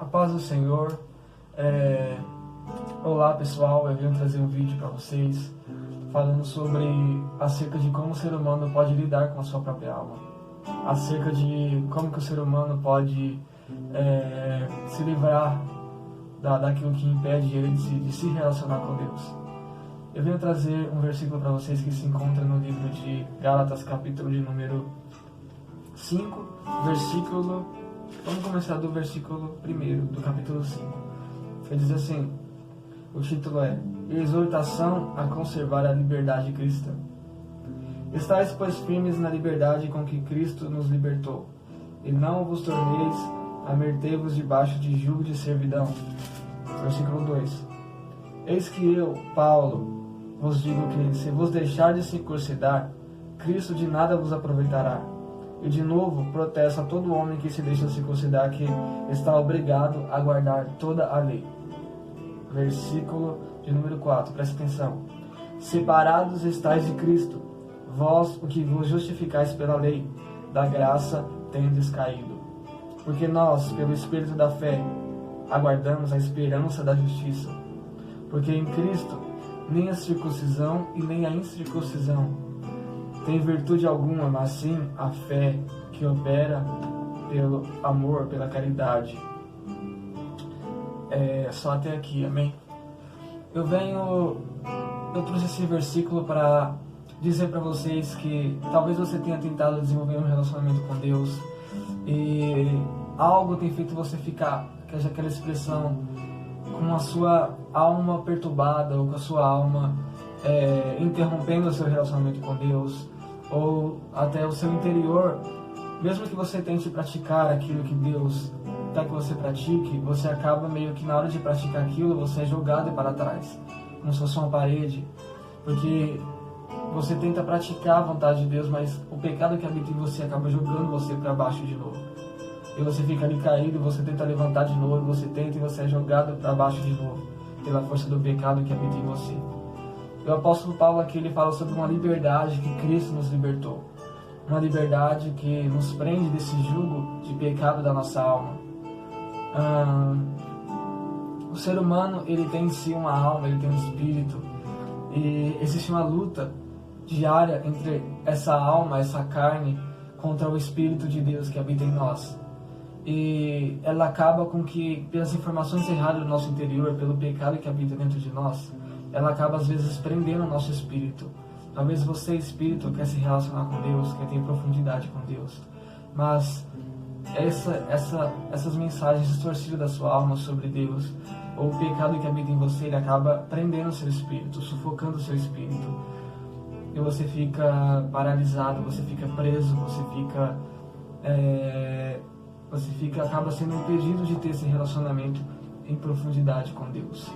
paz do Senhor. Olá pessoal, eu venho trazer um vídeo para vocês falando acerca de como o ser humano pode lidar com a sua própria alma, acerca de como que o ser humano pode se livrar daquilo que impede ele de se relacionar com Deus. Eu venho trazer um versículo para vocês que se encontra no livro de Gálatas, capítulo de número 5, vamos começar do versículo 1 do capítulo 5. Ele diz assim, o título é Exortação a conservar a liberdade cristã. Estais, pois, firmes na liberdade com que Cristo nos libertou, e não vos torneis a meter-vos debaixo de jugo de servidão. Versículo 2. Eis que eu, Paulo, vos digo que, se vos deixar de circuncidar, Cristo de nada vos aproveitará. E de novo protesta todo homem que se deixa circuncidar que está obrigado a guardar toda a lei. Versículo de número 4, presta atenção. Separados estáis de Cristo, vós o que vos justificais pela lei, da graça tendes caído. Porque nós, pelo Espírito da fé, aguardamos a esperança da justiça. Porque em Cristo nem a circuncisão e nem a incircuncisão tem virtude alguma, mas sim a fé que opera pelo amor, pela caridade. Só até aqui, amém? Eu trouxe esse versículo para dizer para vocês que talvez você tenha tentado desenvolver um relacionamento com Deus e algo tem feito você ficar, que é aquela expressão, com a sua alma perturbada ou com a sua alma interrompendo o seu relacionamento com Deus, ou até o seu interior, mesmo que você tente praticar aquilo que Deus quer que você pratique, você acaba meio que na hora de praticar aquilo, você é jogado para trás, como se fosse uma parede, porque você tenta praticar a vontade de Deus, mas o pecado que habita em você acaba jogando você para baixo de novo. E você fica ali caído, você tenta levantar de novo, você tenta e você é jogado para baixo de novo, pela força do pecado que habita em você. O apóstolo Paulo aqui ele fala sobre uma liberdade que Cristo nos libertou. Uma liberdade que nos prende desse jugo de pecado da nossa alma. O ser humano ele tem em si uma alma, ele tem um espírito. E existe uma luta diária entre essa alma, essa carne, contra o Espírito de Deus que habita em nós. E ela acaba com que, pelas informações erradas do nosso interior, pelo pecado que habita dentro de nós, ela acaba às vezes prendendo o nosso espírito. Talvez você, espírito, quer se relacionar com Deus, quer ter profundidade com Deus, mas essas mensagens distorcidas da sua alma sobre Deus, ou o pecado que habita em você, ele acaba prendendo o seu espírito, sufocando o seu espírito, e você fica paralisado, você fica preso, acaba sendo impedido de ter esse relacionamento em profundidade com Deus.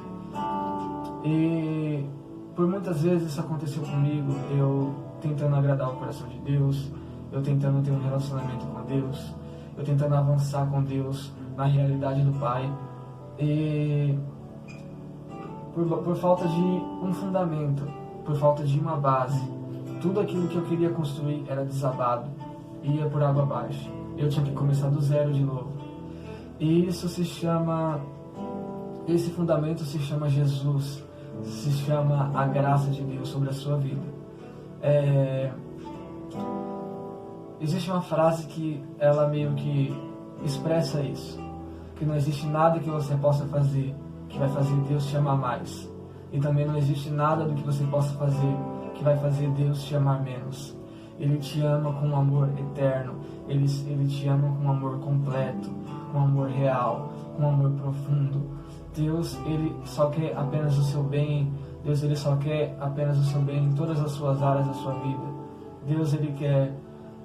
E por muitas vezes isso aconteceu comigo, eu tentando agradar o coração de Deus, eu tentando ter um relacionamento com Deus, eu tentando avançar com Deus na realidade do Pai, e por falta de um fundamento, por falta de uma base, tudo aquilo que eu queria construir era desabado, ia por água abaixo. Eu tinha que começar do zero de novo. E esse fundamento se chama Jesus, se chama a graça de Deus sobre a sua vida. Existe uma frase que ela meio que expressa isso, que não existe nada que você possa fazer que vai fazer Deus te amar mais, e também não existe nada do que você possa fazer que vai fazer Deus te amar menos. Ele te ama com um amor eterno, ele te ama com um amor completo, com um amor real, com um amor profundo. Deus, ele só quer apenas o seu bem. Deus, ele só quer apenas o seu bem em todas as suas áreas da sua vida. Deus, ele quer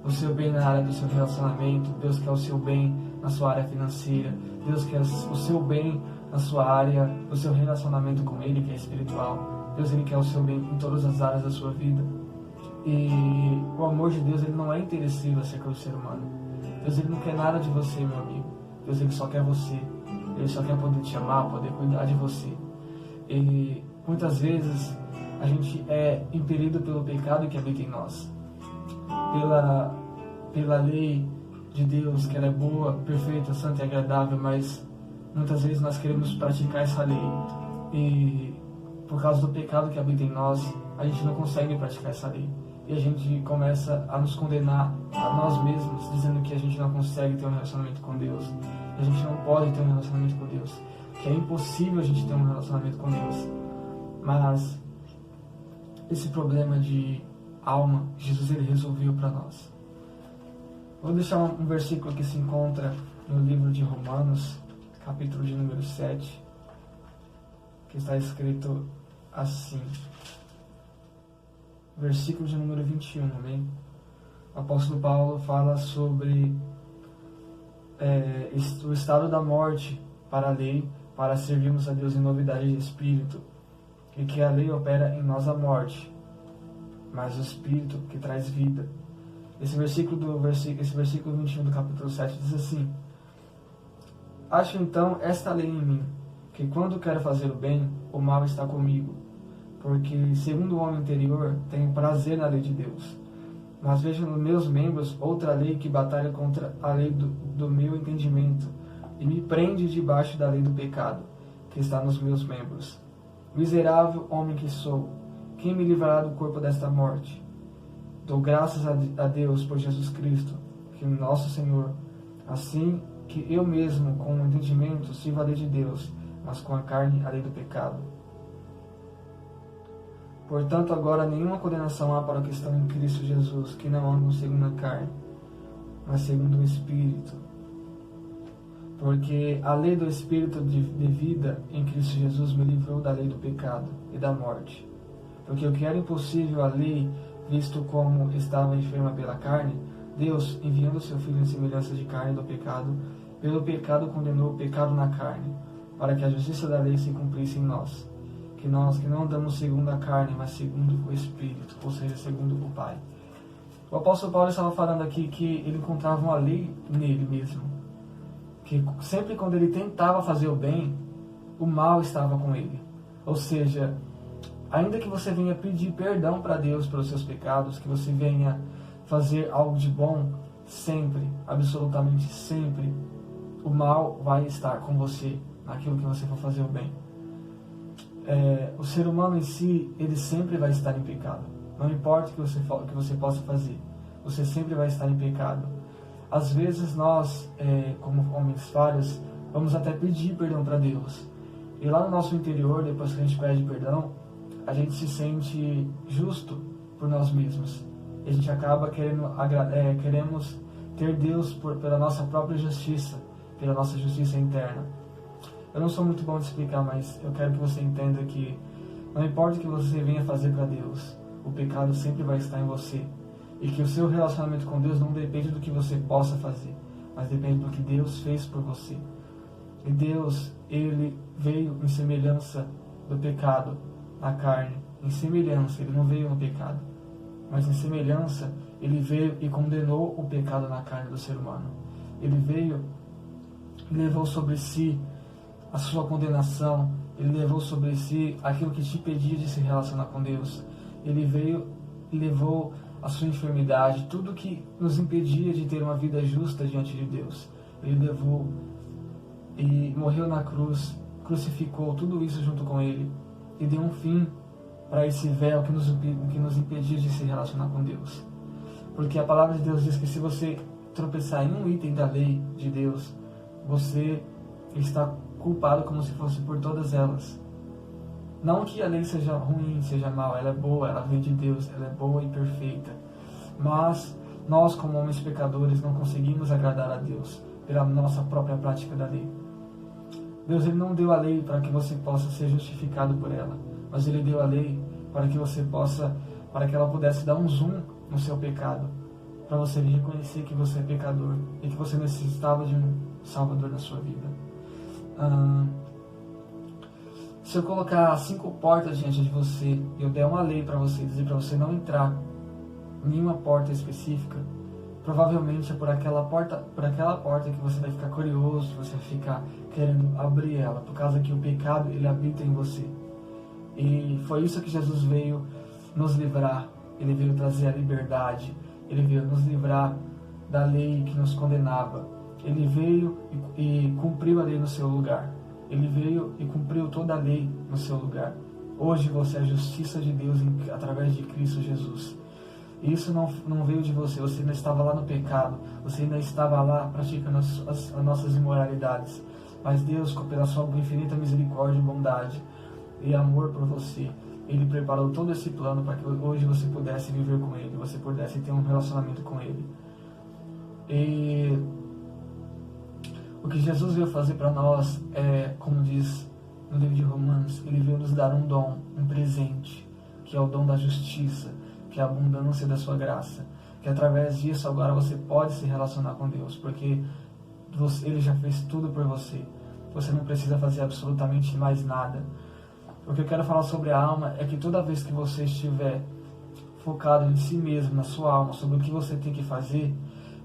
o seu bem na área do seu relacionamento. Deus quer o seu bem na sua área financeira. Deus quer o seu bem na sua área, do seu relacionamento com ele, que é espiritual. Deus, ele quer o seu bem em todas as áreas da sua vida. E o amor de Deus, ele não é interesseiro acerca do ser humano. Deus, ele não quer nada de você, meu amigo. Deus, ele só quer você. Ele só quer poder te amar, poder cuidar de você. E muitas vezes a gente é impelido pelo pecado que habita em nós, pela lei de Deus, que ela é boa, perfeita, santa e agradável, mas muitas vezes nós queremos praticar essa lei e por causa do pecado que habita em nós, a gente não consegue praticar essa lei. E a gente começa a nos condenar a nós mesmos, dizendo que a gente não consegue ter um relacionamento com Deus, que a gente não pode ter um relacionamento com Deus, que é impossível a gente ter um relacionamento com Deus. Mas esse problema de alma, Jesus ele resolveu para nós. Vou deixar um versículo que se encontra no livro de Romanos, capítulo de número 7, que está escrito assim, versículo de número 21, amém? O apóstolo Paulo fala sobre o estado da morte para a lei, para servirmos a Deus em novidade de espírito, e que a lei opera em nós a morte, mas o espírito que traz vida. Esse versículo 21 do capítulo 7 diz assim: acho então esta lei em mim, que quando quero fazer o bem, o mal está comigo, porque segundo o homem interior tenho prazer na lei de Deus, mas vejo nos meus membros outra lei que batalha contra a lei do meu entendimento e me prende debaixo da lei do pecado que está nos meus membros. Miserável homem que sou, quem me livrará do corpo desta morte? Dou graças a Deus por Jesus Cristo, que nosso Senhor, assim que eu mesmo, com o entendimento, sirvo a lei de Deus, mas com a carne, a lei do pecado. Portanto, agora nenhuma condenação há para os que estão em Cristo Jesus, que não andam segundo a carne, mas segundo o Espírito. Porque a lei do Espírito de vida em Cristo Jesus me livrou da lei do pecado e da morte. Porque o que era impossível à lei, visto como estava enferma pela carne, Deus, enviando seu Filho em semelhança de carne do pecado, pelo pecado condenou o pecado na carne, para que a justiça da lei se cumprisse em nós. Que nós que não andamos segundo a carne, mas segundo o Espírito, ou seja, segundo o Pai. O apóstolo Paulo estava falando aqui que ele encontrava uma lei nele mesmo, que sempre quando ele tentava fazer o bem, o mal estava com ele. Ou seja, ainda que você venha pedir perdão para Deus pelos seus pecados, que você venha fazer algo de bom, sempre, absolutamente sempre, o mal vai estar com você naquilo que você for fazer o bem. O ser humano em si, ele sempre vai estar em pecado. Não importa o que você possa fazer, você sempre vai estar em pecado. Às vezes nós, como homens falhos, vamos até pedir perdão para Deus. E lá no nosso interior, depois que a gente pede perdão, a gente se sente justo por nós mesmos. E a gente acaba queremos ter Deus pela nossa própria justiça, pela nossa justiça interna. Eu não sou muito bom de explicar, mas eu quero que você entenda que não importa o que você venha fazer para Deus, o pecado sempre vai estar em você. E que o seu relacionamento com Deus não depende do que você possa fazer, mas depende do que Deus fez por você. E Deus, Ele veio em semelhança do pecado na carne. Em semelhança, Ele não veio no pecado, mas em semelhança, Ele veio e condenou o pecado na carne do ser humano. Ele veio e levou sobre si a sua condenação. Ele levou sobre si aquilo que te impedia de se relacionar com Deus. Ele veio e levou a sua enfermidade, tudo que nos impedia de ter uma vida justa diante de Deus. Ele levou e morreu na cruz, crucificou tudo isso junto com Ele e deu um fim para esse véu que nos impedia de se relacionar com Deus. Porque a palavra de Deus diz que se você tropeçar em um item da lei de Deus, você está culpado como se fosse por todas elas. Não que a lei seja ruim, seja mal, ela é boa, ela vem de Deus, ela é boa e perfeita. Mas nós, como homens pecadores, não conseguimos agradar a Deus pela nossa própria prática da lei. Deus, Ele não deu a lei para que você possa ser justificado por ela, mas Ele deu a lei para que para que ela pudesse dar um zoom no seu pecado, para você reconhecer que você é pecador e que você necessitava de um Salvador na sua vida. Se eu colocar 5 portas diante de você e eu der uma lei para você, dizer para você não entrar em nenhuma porta específica, provavelmente é por aquela porta que você vai ficar curioso, você vai ficar querendo abrir ela, por causa que o pecado, ele habita em você. E foi isso que Jesus veio nos livrar. Ele veio trazer a liberdade, Ele veio nos livrar da lei que nos condenava. Ele veio e cumpriu a lei no seu lugar. Ele veio e cumpriu toda a lei no seu lugar. Hoje você é a justiça de Deus através de Cristo Jesus. E isso não veio de você. Você ainda estava lá no pecado. Você ainda estava lá praticando as nossas imoralidades. Mas Deus, pela sua infinita misericórdia e bondade e amor por você, Ele preparou todo esse plano para que hoje você pudesse viver com Ele, você pudesse ter um relacionamento com Ele. E o que Jesus veio fazer para nós é, como diz no livro de Romanos, Ele veio nos dar um dom, um presente, que é o dom da justiça, que é a abundância da sua graça. Que através disso agora você pode se relacionar com Deus, porque Ele já fez tudo por você. Você não precisa fazer absolutamente mais nada. O que eu quero falar sobre a alma é que toda vez que você estiver focado em si mesmo, na sua alma, sobre o que você tem que fazer,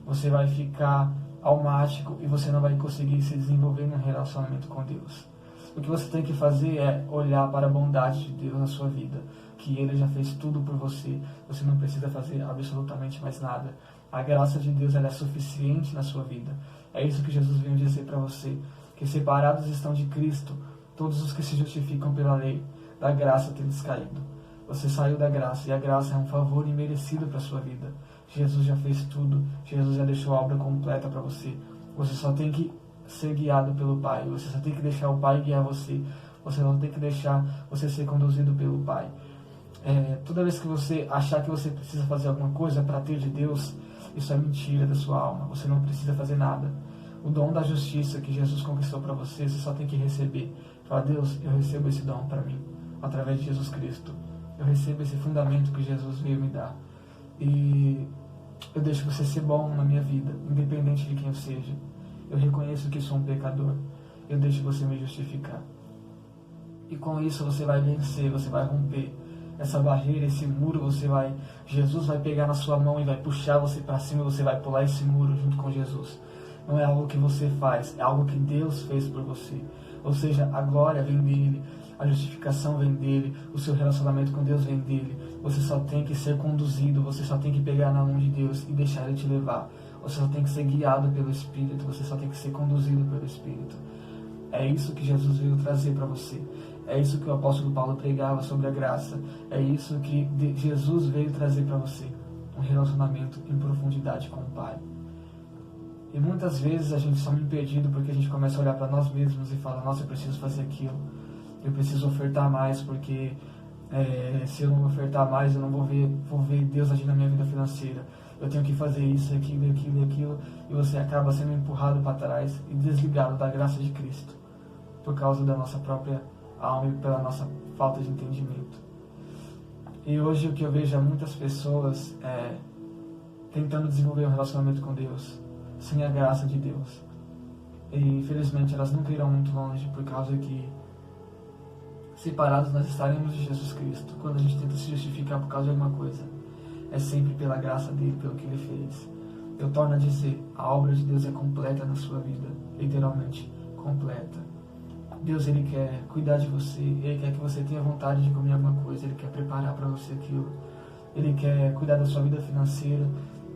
você vai ficar almático e você não vai conseguir se desenvolver em um relacionamento com Deus. O que você tem que fazer é olhar para a bondade de Deus na sua vida, que Ele já fez tudo por você. Você não precisa fazer absolutamente mais nada. A graça de Deus ela é suficiente na sua vida. É isso que Jesus veio dizer para você, que separados estão de Cristo todos os que se justificam pela lei, da graça teres caído. Você saiu da graça, e a graça é um favor imerecido para a sua vida. Jesus já fez tudo, Jesus já deixou a obra completa para você. Você só tem que ser guiado pelo Pai, você só tem que deixar o Pai guiar você, você não tem que deixar você ser conduzido pelo Pai. Toda vez que você achar que você precisa fazer alguma coisa para ter de Deus, isso é mentira da sua alma, você não precisa fazer nada. O dom da justiça que Jesus conquistou para você, você só tem que receber. Fala, Deus, eu recebo esse dom para mim, através de Jesus Cristo. Eu recebo esse fundamento que Jesus veio me dar. E eu deixo você ser bom na minha vida, independente de quem eu seja. Eu reconheço que sou um pecador. Eu deixo você me justificar. E com isso você vai vencer, você vai romper essa barreira, esse muro. Jesus vai pegar na sua mão e vai puxar você para cima. Você vai pular esse muro junto com Jesus. Não é algo que você faz, é algo que Deus fez por você. Ou seja, a glória vem dele, a justificação vem dele, o seu relacionamento com Deus vem dele. Você só tem que ser conduzido, você só tem que pegar na mão de Deus e deixar Ele te levar. Você só tem que ser guiado pelo Espírito, você só tem que ser conduzido pelo Espírito. É isso que Jesus veio trazer para você. É isso que o apóstolo Paulo pregava sobre a graça. É isso que Jesus veio trazer para você. Um relacionamento em profundidade com o Pai. E muitas vezes a gente só é impedido porque a gente começa a olhar para nós mesmos e fala, nossa, eu preciso fazer aquilo. Eu preciso ofertar mais porque se eu não ofertar mais eu não vou ver Deus agir na minha vida financeira. Eu tenho que fazer isso, aquilo, e você acaba sendo empurrado para trás e desligado da graça de Cristo por causa da nossa própria alma e pela nossa falta de entendimento. E hoje o que eu vejo é muitas pessoas tentando desenvolver um relacionamento com Deus sem a graça de Deus. E infelizmente elas nunca irão muito longe, por causa que separados nós estaremos de Jesus Cristo. Quando a gente tenta se justificar por causa de alguma coisa, é sempre pela graça dele, pelo que ele fez. Eu torno a dizer, a obra de Deus é completa na sua vida, literalmente completa. Deus, ele quer cuidar de você, ele quer que você tenha vontade de comer alguma coisa, ele quer preparar para você aquilo, ele quer cuidar da sua vida financeira,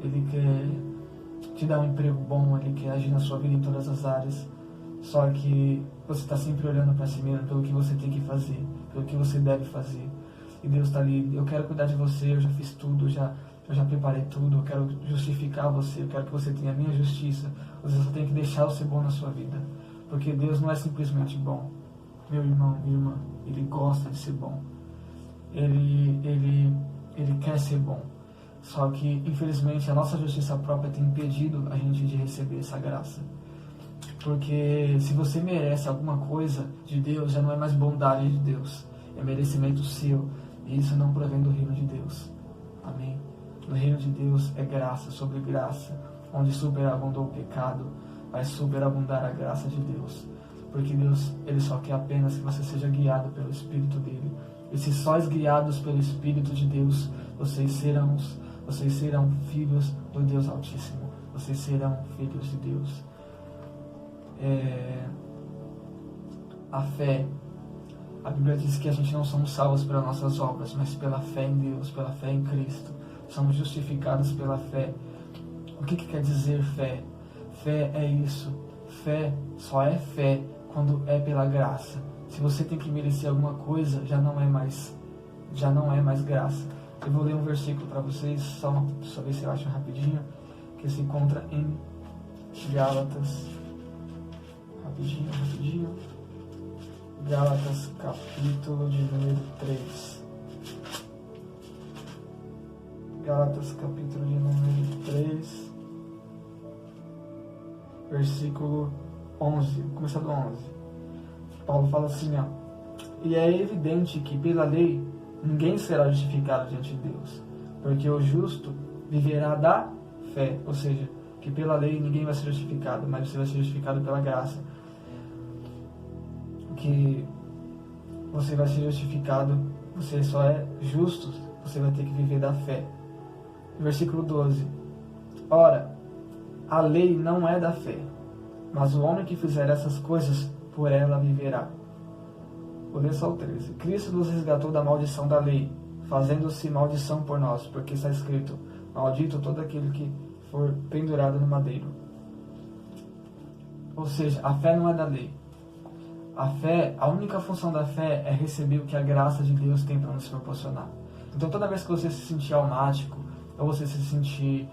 ele quer te dar um emprego bom, ele quer agir na sua vida em todas as áreas. Só que você está sempre olhando para si mesmo, pelo que você tem que fazer, pelo que você deve fazer. E Deus está ali, eu quero cuidar de você, eu já fiz tudo, eu já preparei tudo, eu quero justificar você, eu quero que você tenha a minha justiça. Você só tem que deixar eu ser bom na sua vida. Porque Deus não é simplesmente bom. Meu irmão, minha irmã, Ele gosta de ser bom. Ele quer ser bom. Só que, infelizmente, a nossa justiça própria tem impedido a gente de receber essa graça. Porque se você merece alguma coisa de Deus, já não é mais bondade de Deus. É merecimento seu. E isso não provém do reino de Deus. Amém? No reino de Deus é graça sobre graça. Onde superabundou o pecado, vai superabundar a graça de Deus. Porque Deus, Ele só quer apenas que você seja guiado pelo Espírito dEle. E se sois guiados pelo Espírito de Deus, vocês serão filhos do Deus Altíssimo. Vocês serão filhos de Deus. A fé. A Bíblia diz que a gente não somos salvos pelas nossas obras, mas pela fé em Deus, pela fé em Cristo. Somos justificados pela fé. O que quer dizer fé? Fé é isso. Fé só é fé quando é pela graça. Se você tem que merecer alguma coisa, já não é mais graça. Eu vou ler um versículo para vocês, só ver se eu acho rapidinho, que se encontra em Gálatas. Rapidinho. Gálatas, capítulo de número 3. Gálatas, capítulo de número 3, versículo 11, começar do 11. Paulo fala assim, ó: e é evidente que pela lei ninguém será justificado diante de Deus, porque o justo viverá da fé. Ou seja, que pela lei ninguém vai ser justificado, mas você vai ser justificado pela graça. Que você vai ser justificado, você só é justo, você vai ter que viver da fé. Versículo 12. Ora, a lei não é da fé, mas o homem que fizer essas coisas, por ela viverá. Vou ler só o 13. Cristo nos resgatou da maldição da lei, fazendo-se maldição por nós, porque está escrito: maldito todo aquele que for pendurado no madeiro. Ou seja, a fé não é da lei. A única função da fé é receber o que a graça de Deus tem para nos proporcionar. Então, toda vez que você se sentir almático, ou você se sentir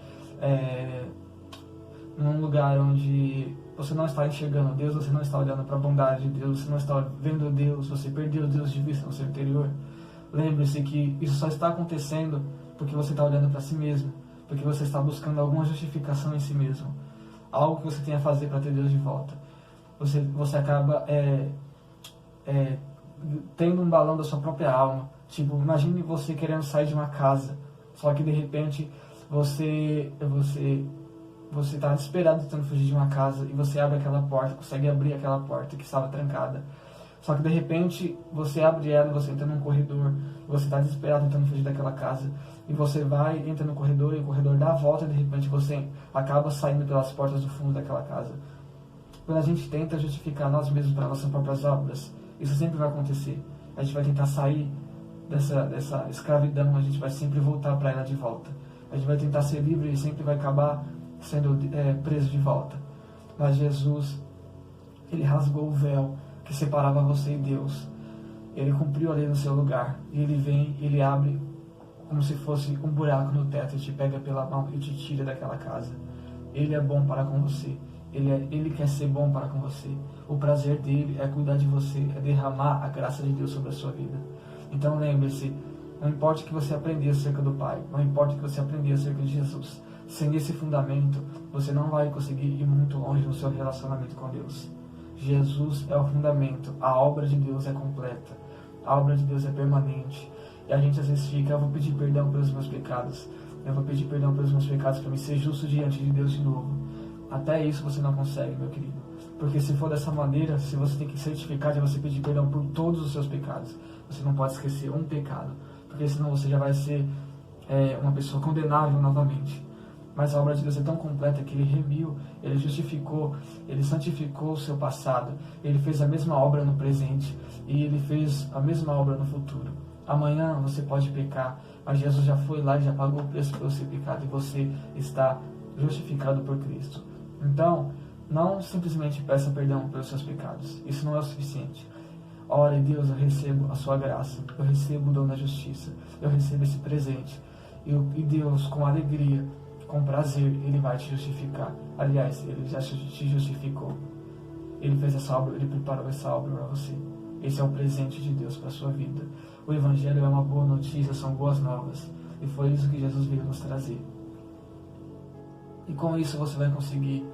num lugar onde você não está enxergando Deus, você não está olhando para a bondade de Deus, você não está vendo Deus, você perdeu Deus de vista no seu interior, lembre-se que isso só está acontecendo porque você está olhando para si mesmo, porque você está buscando alguma justificação em si mesmo, algo que você tem a fazer para ter Deus de volta. Você acaba tendo um balão da sua própria alma. Tipo, imagine você querendo sair de uma casa, só que de repente você está desesperado tentando fugir de uma casa e você abre aquela porta, consegue abrir aquela porta que estava trancada. Só que de repente você abre ela e você entra num corredor, você está desesperado tentando fugir daquela casa, e você vai, entra no corredor e o corredor dá a volta e de repente você acaba saindo pelas portas do fundo daquela casa. Quando a gente tenta justificar nós mesmos para nossas próprias obras, isso sempre vai acontecer. A gente vai tentar sair dessa escravidão, a gente vai sempre voltar para ela de volta. A gente vai tentar ser livre e sempre vai acabar sendo preso de volta. Mas Jesus, Ele rasgou o véu que separava você e Deus. Ele cumpriu a lei no seu lugar. E Ele vem, Ele abre como se fosse um buraco no teto e te pega pela mão e te tira daquela casa. Ele é bom para com você. Ele quer ser bom para com você. O prazer dele é cuidar de você, é derramar a graça de Deus sobre a sua vida. Então lembre-se, não importa o que você aprender acerca do Pai, não importa o que você aprender acerca de Jesus, sem esse fundamento, você não vai conseguir ir muito longe no seu relacionamento com Deus. Jesus é o fundamento, a obra de Deus é completa, a obra de Deus é permanente. E a gente às vezes fica: eu vou pedir perdão pelos meus pecados, eu vou pedir perdão pelos meus pecados para me ser justo diante de Deus de novo. Até isso você não consegue, meu querido. Porque se for dessa maneira, se você tem que certificar de você pedir perdão por todos os seus pecados, você não pode esquecer um pecado, porque senão você já vai ser uma pessoa condenável novamente. Mas a obra de Deus é tão completa que Ele remiu, Ele justificou, Ele santificou o seu passado, Ele fez a mesma obra no presente e Ele fez a mesma obra no futuro. Amanhã você pode pecar, mas Jesus já foi lá e já pagou o preço pelo seu pecado e você está justificado por Cristo. Então, não simplesmente peça perdão pelos seus pecados. Isso não é o suficiente. Ore: Deus, eu recebo a sua graça, eu recebo o dom da justiça, eu recebo esse presente. E Deus, com alegria, com prazer, Ele vai te justificar. Aliás, Ele já te justificou. Ele fez essa obra, Ele preparou essa obra para você. Esse é o presente de Deus para a sua vida. O Evangelho é uma boa notícia, são boas novas. E foi isso que Jesus veio nos trazer. E com isso você vai conseguir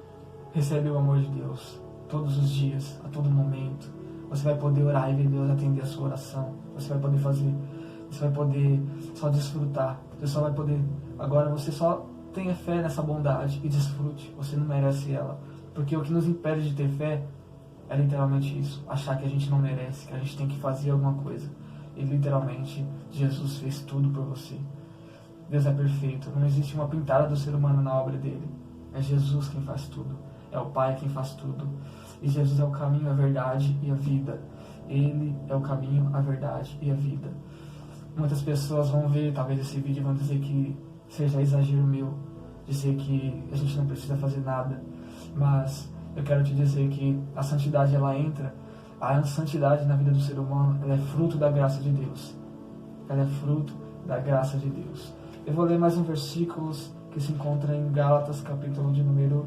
receber o amor de Deus todos os dias, a todo momento. Você vai poder orar e ver Deus atender a sua oração. Você vai poder só desfrutar. Você só vai poder, agora você só tenha fé nessa bondade e desfrute. Você não merece ela. Porque o que nos impede de ter fé é literalmente isso: achar que a gente não merece, que a gente tem que fazer alguma coisa. E literalmente Jesus fez tudo por você. Deus é perfeito, não existe uma pintada do ser humano na obra dele. É Jesus quem faz tudo, é o Pai quem faz tudo. E Jesus é o caminho, a verdade e a vida. Ele é o caminho, a verdade e a vida. Muitas pessoas vão ver talvez esse vídeo e vão dizer que seja exagero meu, dizer que a gente não precisa fazer nada. Mas eu quero te dizer que a santidade, ela entra, a santidade na vida do ser humano, ela é fruto da graça de Deus. Ela é fruto da graça de Deus. Eu vou ler mais um versículo que se encontra em Gálatas, capítulo de número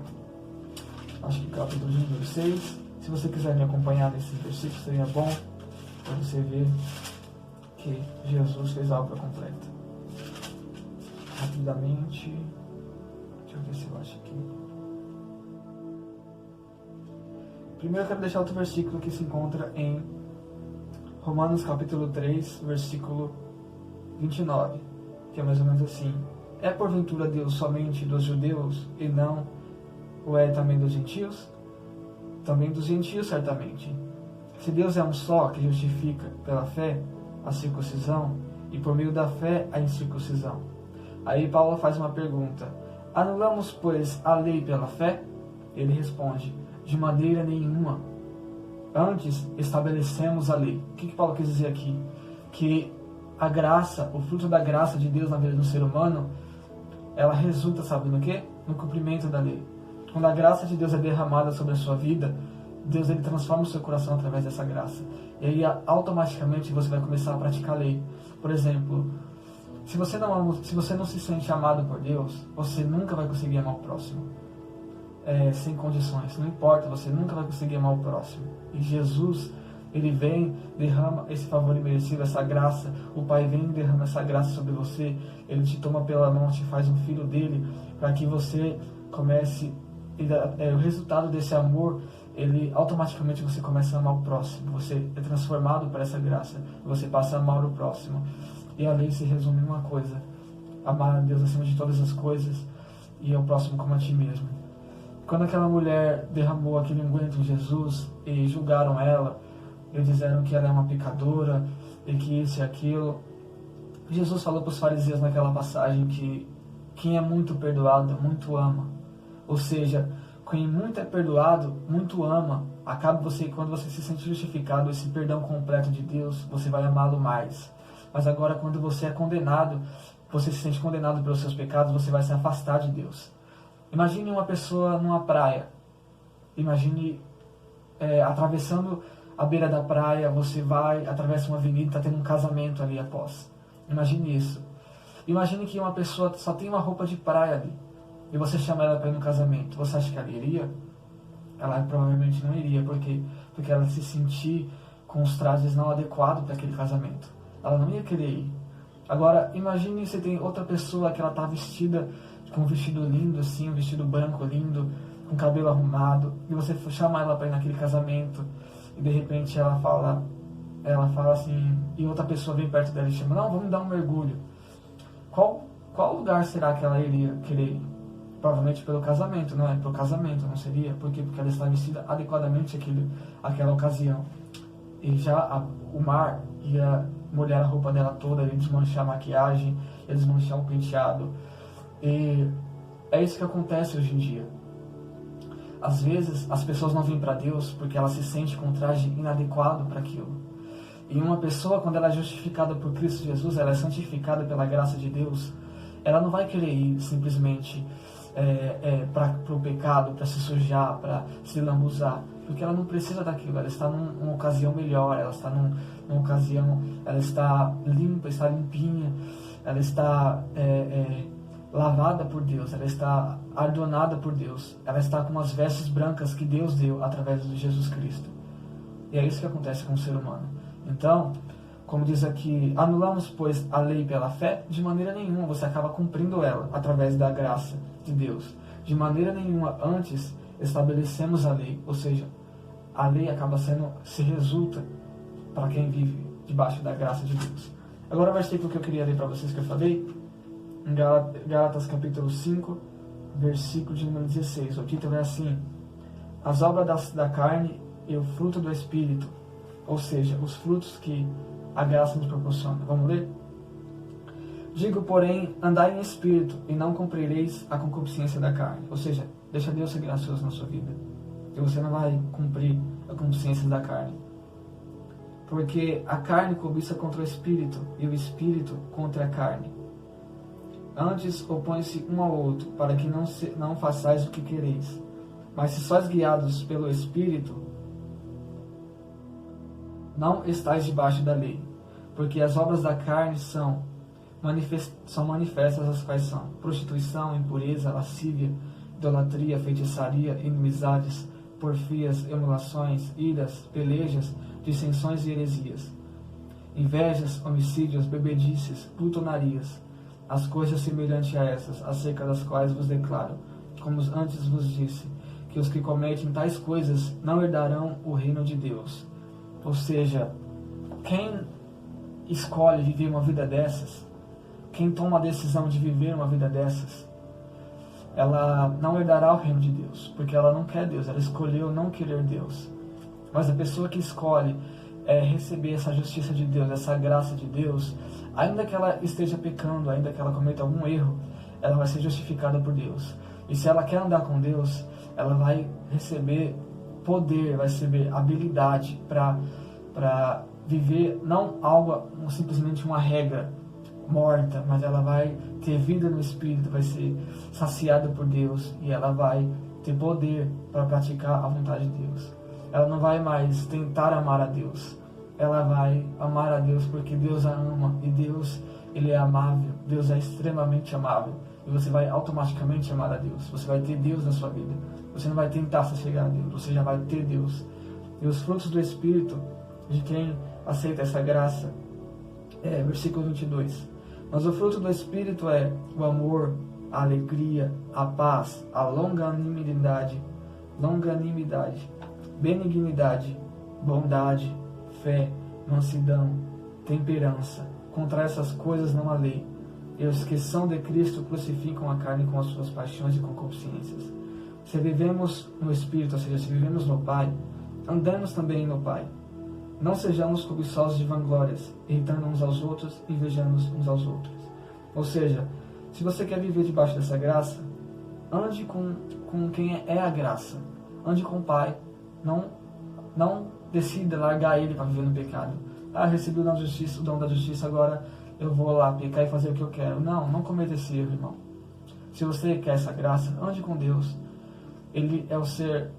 6. Se você quiser me acompanhar nesses versículos, seria bom para você ver que Jesus fez a obra completa. Rapidamente, deixa eu ver se eu acho aqui. Primeiro eu quero deixar outro versículo que se encontra em Romanos capítulo 3, versículo 29, que é mais ou menos assim: é porventura Deus somente dos judeus e não o é também dos gentios? Também dos gentios, certamente. Se Deus é um só, que justifica pela fé a circuncisão e por meio da fé a incircuncisão. Aí Paulo faz uma pergunta: anulamos, pois, a lei pela fé? Ele responde: de maneira nenhuma. Antes estabelecemos a lei. O que Paulo quis dizer aqui? Que a graça, o fruto da graça de Deus na vida do ser humano, ela resulta, sabe no quê? No cumprimento da lei. Quando a graça de Deus é derramada sobre a sua vida, Deus, ele transforma o seu coração através dessa graça. E aí automaticamente você vai começar a praticar a lei. Por exemplo, se você não se sente amado por Deus, você nunca vai conseguir amar o próximo. Sem condições, não importa, você nunca vai conseguir amar o próximo. E Jesus, ele vem, derrama esse favor imerecido, essa graça. O Pai vem e derrama essa graça sobre você. Ele te toma pela mão, te faz um filho dele, para que você comece, o resultado desse amor, ele automaticamente você começa a amar o próximo. Você é transformado por essa graça, você passa a amar o próximo. E a lei se resume em uma coisa: amar a Deus acima de todas as coisas e ao próximo como a ti mesmo. Quando aquela mulher derramou aquele unguento em Jesus e julgaram ela, e disseram que ela é uma pecadora e que isso e aquilo, Jesus falou para os fariseus naquela passagem que quem é muito perdoado, muito ama. Ou seja, quem muito é perdoado, muito ama. Quando você se sente justificado, esse perdão completo de Deus, você vai amá-lo mais. Mas agora, quando você é condenado, você se sente condenado pelos seus pecados, você vai se afastar de Deus. Imagine uma pessoa numa praia. Imagine atravessando a beira da praia, você atravessa uma avenida e está tendo um casamento ali após. Imagine isso. Imagine que uma pessoa só tem uma roupa de praia ali e você chama ela para ir no casamento. Você acha que ela iria? Ela provavelmente não iria. Por quê? Porque ela se sentir com os trajes não adequados para aquele casamento. Ela não ia querer ir. Agora, imagine você tem outra pessoa que ela está vestida com um vestido lindo, assim, um vestido branco lindo, com cabelo arrumado, e você chama ela para ir naquele casamento, e de repente ela fala assim, e outra pessoa vem perto dela e chama: não, vamos dar um mergulho. Qual lugar será que ela iria querer ir? Provavelmente pelo casamento, não é? Pelo casamento, não seria? Por quê? Porque ela está vestida adequadamente àquela ocasião. E já o mar ia molhar a roupa dela toda, ia desmanchar a maquiagem, ia desmanchar o penteado. E é isso que acontece hoje em dia. Às vezes as pessoas não vêm para Deus porque ela se sente com um traje inadequado para aquilo. E uma pessoa, quando ela é justificada por Cristo Jesus, ela é santificada pela graça de Deus, ela não vai querer ir simplesmente para o pecado, para se sujar, para se lambuzar, porque ela não precisa daquilo. Ela está numa ocasião melhor, ela está numa ocasião, ela está limpa, está limpinha, ela está lavada por Deus, ela está adornada por Deus, ela está com as vestes brancas que Deus deu através de Jesus Cristo. E é isso que acontece com o ser humano. Então, como diz aqui, anulamos, pois, a lei pela fé? De maneira nenhuma, você acaba cumprindo ela através da graça de Deus. De maneira nenhuma, antes estabelecemos a lei, ou seja, a lei se resulta para quem vive debaixo da graça de Deus. Agora o versículo que eu queria ler para vocês, que eu falei, em Gálatas capítulo 5, versículo de número 16. O título é assim: as obras da carne e o fruto do Espírito, ou seja, os frutos que a graça nos proporciona. Vamos ler? Digo, porém, andai em espírito e não cumprireis a concupiscência da carne. Ou seja, deixa Deus ser gracioso na sua vida, e você não vai cumprir a concupiscência da carne. Porque a carne cobiça contra o espírito e o espírito contra a carne. Antes opõe-se um ao outro, para que não façais o que quereis. Mas se sois guiados pelo Espírito, não estáis debaixo da lei, porque as obras da carne são manifestas, as quais são prostituição, impureza, lascívia, idolatria, feitiçaria, inimizades, porfias, emulações, iras, pelejas, dissensões e heresias, invejas, homicídios, bebedices, plutonarias, as coisas semelhantes a essas, acerca das quais vos declaro, como antes vos disse, que os que cometem tais coisas não herdarão o reino de Deus. Ou seja, quem escolhe viver uma vida dessas, quem toma a decisão de viver uma vida dessas, ela não herdará o reino de Deus, porque ela não quer Deus, ela escolheu não querer Deus. Mas a pessoa que escolhe receber essa justiça de Deus, essa graça de Deus, ainda que ela esteja pecando, ainda que ela cometa algum erro, ela vai ser justificada por Deus. E se ela quer andar com Deus, ela vai receber poder, vai receber habilidade para viver não algo, simplesmente uma regra morta, mas ela vai ter vida no Espírito, vai ser saciada por Deus e ela vai ter poder para praticar a vontade de Deus. Ela não vai mais tentar amar a Deus, ela vai amar a Deus porque Deus a ama e Deus, Ele é amável, Deus é extremamente amável e você vai automaticamente amar a Deus, você vai ter Deus na sua vida, você não vai tentar se chegar a Deus, você já vai ter Deus. E os frutos do Espírito de quem aceita essa graça versículo 22. Mas o fruto do Espírito é o amor, a alegria, a paz, a longanimidade, benignidade, bondade, fé, mansidão, temperança. Contra essas coisas não há lei. E os que são de Cristo crucificam a carne com as suas paixões e concupiscências. Se vivemos no Espírito, ou seja, se vivemos no Pai, andamos também no Pai. Não sejamos cobiçosos de vanglórias, irritando uns aos outros, invejando uns aos outros. Ou seja, se você quer viver debaixo dessa graça, ande com quem é a graça. Ande com o Pai. Não decida largar Ele para viver no pecado. Recebi o dom da justiça, agora eu vou lá pecar e fazer o que eu quero. Não cometa esse erro, irmão. Se você quer essa graça, ande com Deus. Ele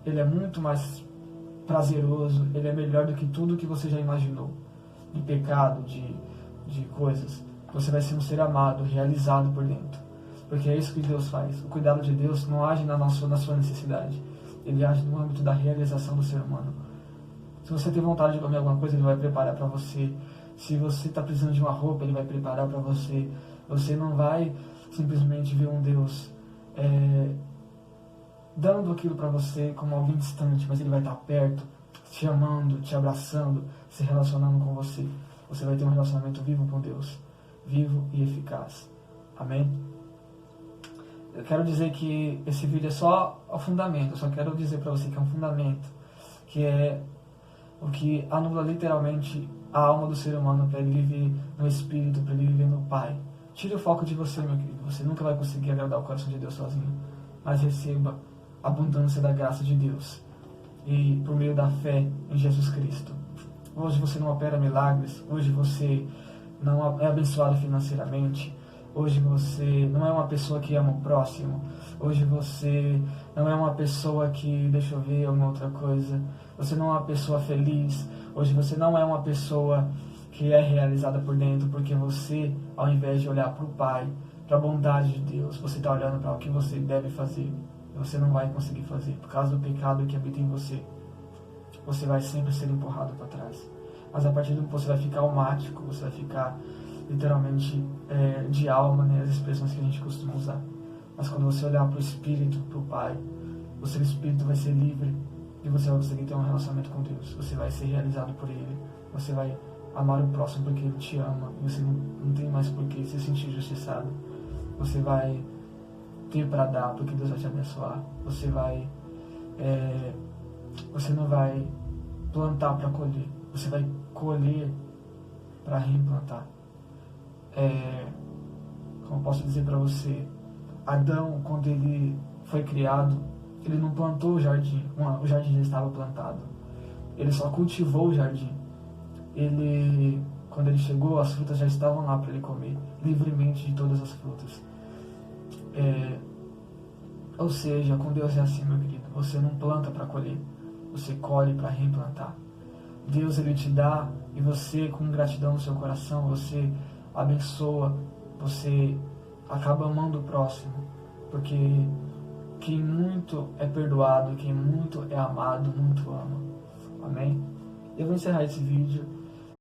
é muito mais prazeroso, Ele é melhor do que tudo que você já imaginou, de pecado, de coisas. Você vai ser um ser amado, realizado por dentro, porque é isso que Deus faz. O cuidado de Deus não age na sua necessidade, Ele age no âmbito da realização do ser humano. Se você tem vontade de comer alguma coisa, Ele vai preparar para você. Se você está precisando de uma roupa, Ele vai preparar para você. Você não vai simplesmente ver um Deus dando aquilo para você como alguém distante, mas Ele vai estar perto, te amando, te abraçando, se relacionando com você. Você vai ter um relacionamento vivo com Deus, vivo e eficaz. Amém? Eu quero dizer que esse vídeo é só o fundamento, eu só quero dizer para você que é um fundamento, que é o que anula literalmente a alma do ser humano para ele viver no Espírito, para ele viver no Pai. Tire o foco de você, meu querido, você nunca vai conseguir agradar o coração de Deus sozinho, mas receba a abundância da graça de Deus e por meio da fé em Jesus Cristo. Hoje você não opera milagres, hoje você não é abençoado financeiramente, hoje você não é uma pessoa que ama o próximo, hoje você não é uma pessoa que, deixa eu ver alguma outra coisa, você não é uma pessoa feliz, hoje você não é uma pessoa que é realizada por dentro, porque você, ao invés de olhar para o Pai, para a bondade de Deus, você está olhando para o que você deve fazer. Você não vai conseguir fazer, por causa do pecado que habita em você. Você vai sempre ser empurrado para trás. Mas a partir do que você vai ficar almático, você vai ficar literalmente de alma, né, as expressões que a gente costuma usar. Mas quando você olhar para o Espírito, para o Pai, o seu Espírito vai ser livre e você vai conseguir ter um relacionamento com Deus. Você vai ser realizado por Ele, você vai amar o próximo porque Ele te ama, e você não tem mais por que se sentir injustiçado. Você vai ter para dar porque Deus vai te abençoar. Você não vai plantar para colher, você vai colher para reimplantar. Como posso dizer para você, Adão, quando ele foi criado, ele não plantou o jardim, o jardim já estava plantado, ele só cultivou o jardim. Quando ele chegou, as frutas já estavam lá para ele comer, livremente de todas as frutas. Ou seja, com Deus é assim, meu querido. você não planta para colher, você colhe para reimplantar. Deus, Ele te dá e você, com gratidão no seu coração, você abençoa, você acaba amando o próximo, porque quem muito é perdoado, quem muito é amado, muito ama. Amém? Eu vou encerrar esse vídeo.